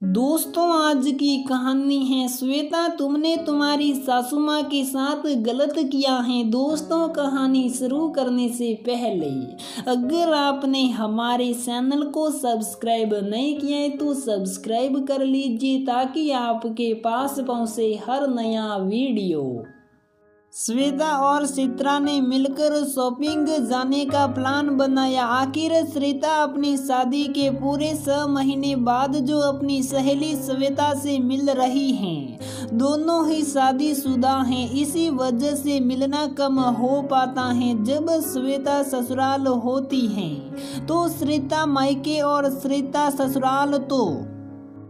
दोस्तों, आज की कहानी है श्वेता, तुमने तुम्हारी सासू माँ के साथ गलत किया है। दोस्तों, कहानी शुरू करने से पहले अगर आपने हमारे चैनल को सब्सक्राइब नहीं किया है तो सब्सक्राइब कर लीजिए ताकि आपके पास पहुँचे हर नया वीडियो। श्वेता और चित्रा ने मिलकर शॉपिंग जाने का प्लान बनाया। आखिर श्वेता अपनी शादी के पूरे 6 महीने बाद जो अपनी सहेली श्वेता से मिल रही हैं। दोनों ही शादीशुदा हैं, इसी वजह से मिलना कम हो पाता है। जब श्वेता ससुराल होती हैं तो श्वेता मायके और श्वेता ससुराल तो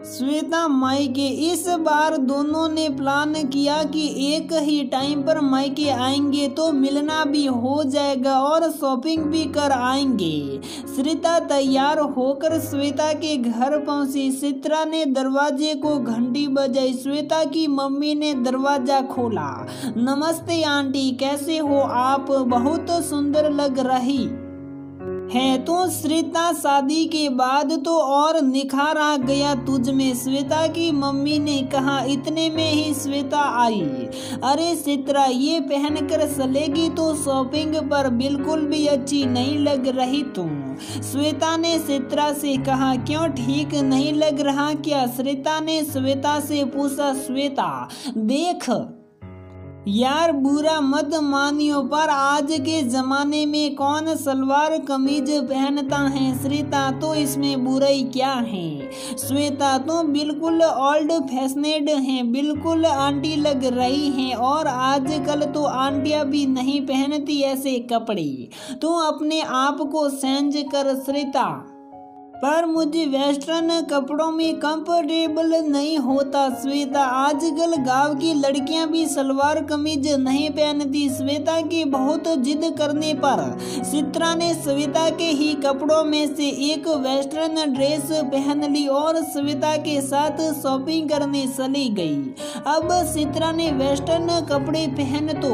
श्वेता मायके। इस बार दोनों ने प्लान किया कि एक ही टाइम पर मायके आएंगे तो मिलना भी हो जाएगा और शॉपिंग भी कर आएंगे। श्वेता तैयार होकर श्वेता के घर पहुंची। चित्रा ने दरवाजे को घंटी बजाई। श्वेता की मम्मी ने दरवाजा खोला। नमस्ते आंटी, कैसे हो आप? बहुत सुंदर लग रही है तो श्वेता, शादी के बाद तो और निखार आ गया तुझ में, श्वेता की मम्मी ने कहा। इतने में ही श्वेता आई। अरे चित्रा, ये पहनकर चलेगी तो शॉपिंग पर बिल्कुल भी अच्छी नहीं लग रही तुम, श्वेता ने चित्रा से कहा। क्यों, ठीक नहीं लग रहा क्या? श्वेता ने श्वेता से पूछा। श्वेता, देख यार, बुरा मत मानियो पर आज के जमाने में कौन सलवार कमीज पहनता है? श्वेता, तो इसमें बुराई क्या है? श्वेता, तो बिल्कुल ओल्ड फैशनेड है, बिल्कुल आंटी लग रही है और आजकल तो आंटियां भी नहीं पहनती ऐसे कपड़े। तो अपने आप को चेंज कर श्वेता। पर मुझे वेस्टर्न कपड़ों में कंफर्टेबल नहीं होता श्वेता। आजकल गांव की लड़कियां भी सलवार कमीज नहीं पहनती। श्वेता की बहुत जिद करने पर चित्रा ने श्वेता के ही कपड़ों में से एक वेस्टर्न ड्रेस पहन ली और श्वेता के साथ शॉपिंग करने चली गई। अब चित्रा ने वेस्टर्न कपड़े पहन तो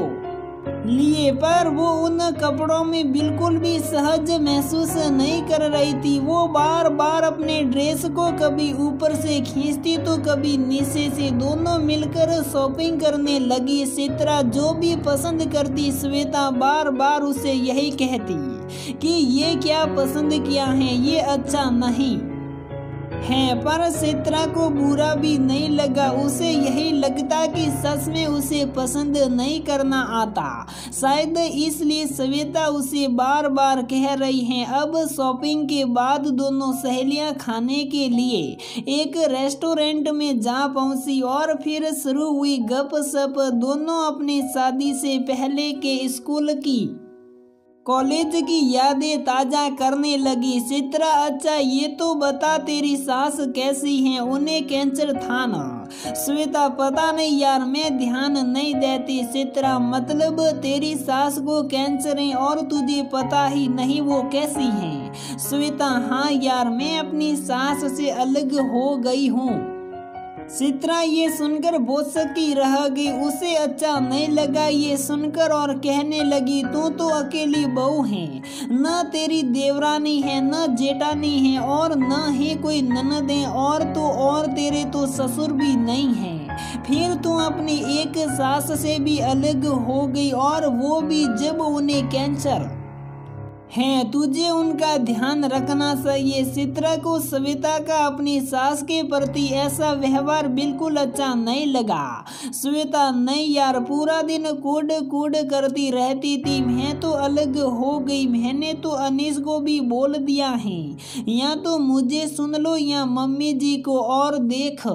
लिए पर वो उन कपड़ों में बिल्कुल भी सहज महसूस नहीं कर रही थी। वो बार बार अपने ड्रेस को कभी ऊपर से खींचती तो कभी नीचे से। दोनों मिलकर शॉपिंग करने लगी। चित्रा जो भी पसंद करती श्वेता बार बार उसे यही कहती कि ये क्या पसंद किया है, ये अच्छा नहीं है। पर चित्रा को बुरा भी नहीं लगा। उसे यही लगता कि सच में उसे पसंद नहीं करना आता। शायद इसलिए श्वेता उसे बार बार कह रही है। अब शॉपिंग के बाद दोनों सहेलियां खाने के लिए एक रेस्टोरेंट में जा पहुंची और फिर शुरू हुई गपशप। दोनों अपनी शादी से पहले के स्कूल की, कॉलेज की यादें ताजा करने लगी। चित्रा, अच्छा ये तो बता तेरी सास कैसी है? उन्हें कैंसर था ना? श्वेता, पता नहीं यार, मैं ध्यान नहीं देती। चित्रा, मतलब तेरी सास को कैंसर है और तुझे पता ही नहीं वो कैसी है? श्वेता, हाँ यार, मैं अपनी सास से अलग हो गई हूँ। चित्रा ये सुनकर बहुत सकी रह गई। उसे अच्छा नहीं लगा ये सुनकर और कहने लगी, तू तो अकेली बहू है, न तेरी देवरानी है, न जेठानी है और न ही कोई ननद है और तेरे तो ससुर भी नहीं है। फिर तू अपनी एक सास से भी अलग हो गई और वो भी जब उन्हें कैंसर है। तुझे उनका ध्यान रखना चाहिए। चित्रा को श्वेता का अपनी सास के प्रति ऐसा व्यवहार बिल्कुल अच्छा नहीं लगा। श्वेता, नहीं यार, पूरा दिन कूद कूद करती रहती थी। मैं तो अलग हो गई। मैंने तो अनीस को भी बोल दिया है, या तो मुझे सुन लो या मम्मी जी को। और देख,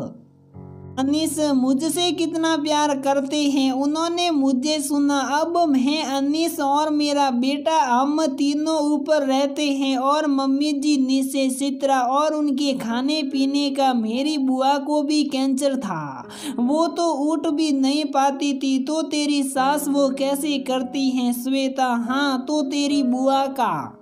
अनीस मुझसे कितना प्यार करते हैं, उन्होंने मुझे सुना। अब मैं, अनीस और मेरा बेटा, हम तीनों ऊपर रहते हैं और मम्मी जी नीचे। चित्रा, और उनके खाने पीने का, मेरी बुआ को भी कैंसर था, वो तो उठ भी नहीं पाती थी। तो तेरी सास वो कैसे करती हैं? श्वेता, हाँ, तो तेरी बुआ का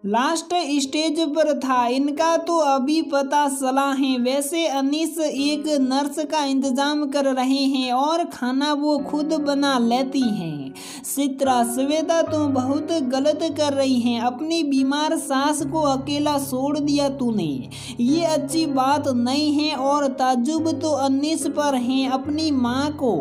लास्ट स्टेज पर था, इनका तो अभी पता चला है। वैसे अनीस एक नर्स का इंतजाम कर रहे हैं और खाना वो खुद बना लेती हैं। चित्रा, श्वेता तुम बहुत गलत कर रही हैं, अपनी बीमार सास को अकेला छोड़ दिया तूने, ये अच्छी बात नहीं है। और ताज्जुब तो अनीस पर है, अपनी माँ को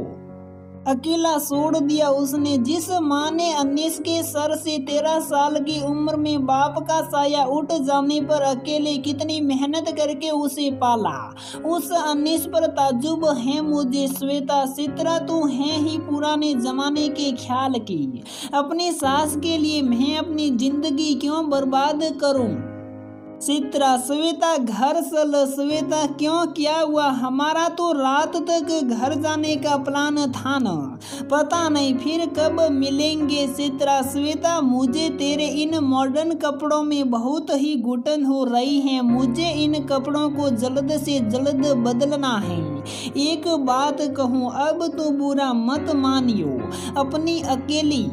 अकेला छोड़ दिया उसने, जिस माँ ने अनीस के सर से 13 साल की उम्र में बाप का साया उठ जाने पर अकेले कितनी मेहनत करके उसे पाला, उस अनीस पर ताज्जुब है मुझे। श्वेता, चित्रा तू है ही पुराने जमाने के ख्याल की, अपनी सास के लिए मैं अपनी जिंदगी क्यों बर्बाद करूं। चित्रा, श्वेता घर चल। श्वेता, क्यों, क्या हुआ? हमारा तो रात तक घर जाने का प्लान था ना, पता नहीं फिर कब मिलेंगे। चित्रा, श्वेता मुझे तेरे इन मॉडर्न कपड़ों में बहुत ही घुटन हो रही है, मुझे इन कपड़ों को जल्द से जल्द बदलना है। एक बात कहूँ, अब तो बुरा मत मानियो, अपनी अकेली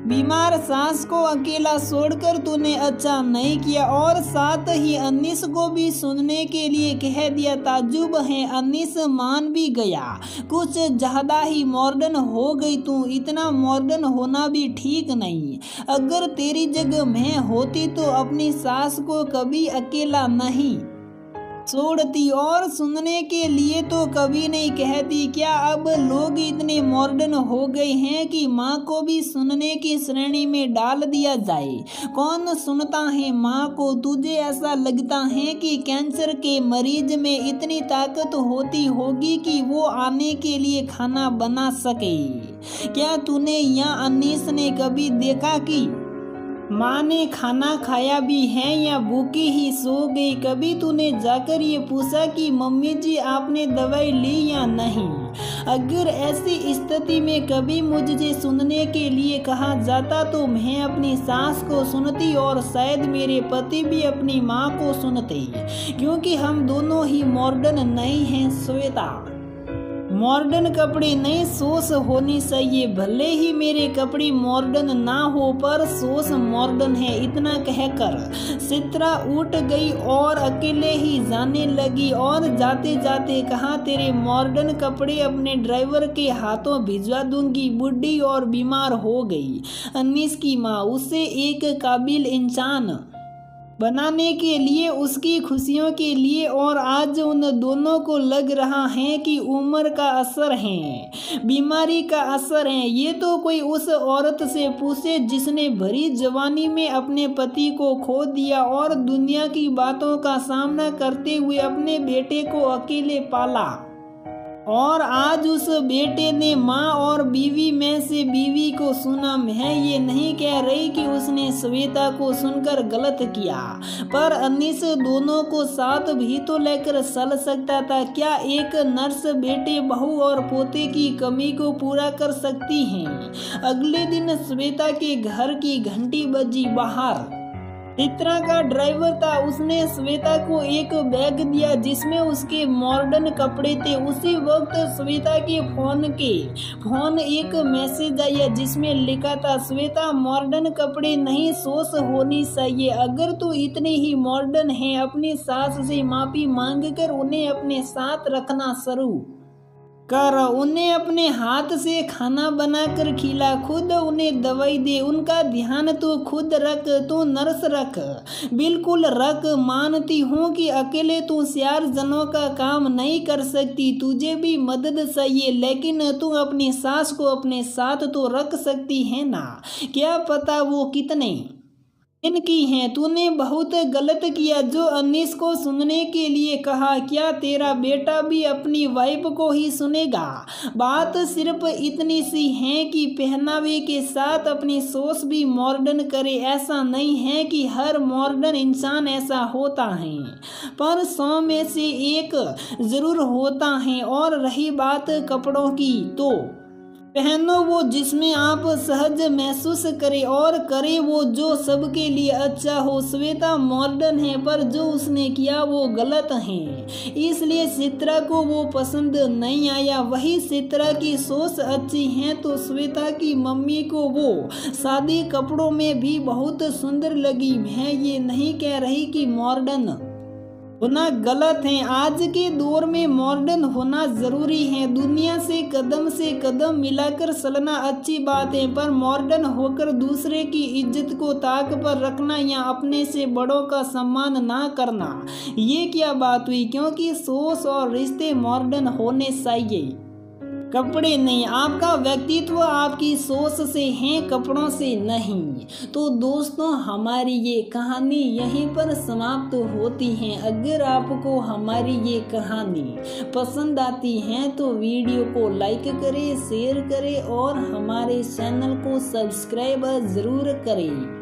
बीमार सास को अकेला छोड़कर तूने अच्छा नहीं किया, और साथ ही अनीस को भी सुनने के लिए कह दिया। ताज्जुब है, अनीस मान भी गया, कुछ ज्यादा ही मॉडर्न हो गई तू, इतना मॉडर्न होना भी ठीक नहीं। अगर तेरी जगह मैं होती तो अपनी सास को कभी अकेला नहीं छोड़ती, और सुनने के लिए तो कभी नहीं कहती। क्या अब लोग इतने मॉडर्न हो गए हैं कि माँ को भी सुनने की श्रेणी में डाल दिया जाए? कौन सुनता है माँ को? तुझे ऐसा लगता है कि कैंसर के मरीज में इतनी ताकत होती होगी कि वो आने के लिए खाना बना सके? क्या तूने या अनीस ने कभी देखा कि माँ ने खाना खाया भी है या भूखी ही सो गई? कभी तूने जाकर ये पूछा कि मम्मी जी आपने दवाई ली या नहीं? अगर ऐसी स्थिति में कभी मुझे सुनने के लिए कहा जाता तो मैं अपनी सास को सुनती, और शायद मेरे पति भी अपनी माँ को सुनते, क्योंकि हम दोनों ही मॉडर्न नहीं हैं। श्वेता, मॉडर्न कपड़े नहीं, सोच होनी चाहिए। भले ही मेरे कपड़े मॉडर्न ना हो पर सोच मॉडर्न है। इतना कहकर चित्रा उठ गई और अकेले ही जाने लगी, और जाते जाते कहा तेरे मॉडर्न कपड़े अपने ड्राइवर के हाथों भिजवा दूंगी। बुढ़ी और बीमार हो गई अनीस की माँ, उसे एक काबिल इंसान बनाने के लिए, उसकी खुशियों के लिए, और आज उन दोनों को लग रहा है कि उम्र का असर है, बीमारी का असर है। ये तो कोई उस औरत से पूछे जिसने भरी जवानी में अपने पति को खो दिया और दुनिया की बातों का सामना करते हुए अपने बेटे को अकेले पाला, और आज उस बेटे ने माँ और बीवी में से बीवी को सुना। मैं ये नहीं कह रही कि उसने श्वेता को सुनकर गलत किया, पर अनीस दोनों को साथ भी तो लेकर चल सकता था। क्या एक नर्स बेटे, बहू और पोते की कमी को पूरा कर सकती है? अगले दिन श्वेता के घर की घंटी बजी। बाहर चित्रा का ड्राइवर था, उसने श्वेता को एक बैग दिया जिसमें उसके मॉडर्न कपड़े थे। उसी वक्त श्वेता के फोन एक मैसेज आया जिसमें लिखा था, श्वेता मॉडर्न कपड़े नहीं, सोच होनी चाहिए। अगर तू इतनी ही मॉडर्न है, अपनी सास से माफी मांगकर उन्हें अपने साथ रखना शुरू कर, उन्हें अपने हाथ से खाना बनाकर खिला, खुद उन्हें दवाई दे, उनका ध्यान तू खुद रख, तू नर्स रख, बिल्कुल रख। मानती हूँ कि अकेले तू 4 जनों का काम नहीं कर सकती, तुझे भी मदद चाहिए, लेकिन तू अपनी सास को अपने साथ तो रख सकती है ना? क्या पता वो कितने इनकी हैं। तूने बहुत गलत किया जो अनीस को सुनने के लिए कहा। क्या तेरा बेटा भी अपनी वाइफ को ही सुनेगा? बात सिर्फ इतनी सी है कि पहनावे के साथ अपनी सोच भी मॉडर्न करे। ऐसा नहीं है कि हर मॉडर्न इंसान ऐसा होता है, पर 100 में से 1 जरूर होता है। और रही बात कपड़ों की, तो पहनो वो जिसमें आप सहज महसूस करें और करे वो जो सबके लिए अच्छा हो। श्वेता मॉडर्न है पर जो उसने किया वो गलत है, इसलिए चित्रा को वो पसंद नहीं आया। वही चित्रा की सोच अच्छी है तो श्वेता की मम्मी को वो सादे कपड़ों में भी बहुत सुंदर लगी। मैं ये नहीं कह रही कि मॉडर्न होना गलत है, आज के दौर में मॉडर्न होना जरूरी है। दुनिया से कदम मिलाकर चलना अच्छी बात है, पर मॉडर्न होकर दूसरे की इज्जत को ताक पर रखना या अपने से बड़ों का सम्मान ना करना, ये क्या बात हुई। क्योंकि सोच और रिश्ते मॉडर्न होने चाहिए, कपड़े नहीं। आपका व्यक्तित्व आपकी सोच से है, कपड़ों से नहीं। तो दोस्तों हमारी ये कहानी यहीं पर समाप्त होती है। अगर आपको हमारी ये कहानी पसंद आती है तो वीडियो को लाइक करें, शेयर करें और हमारे चैनल को सब्सक्राइब जरूर करें।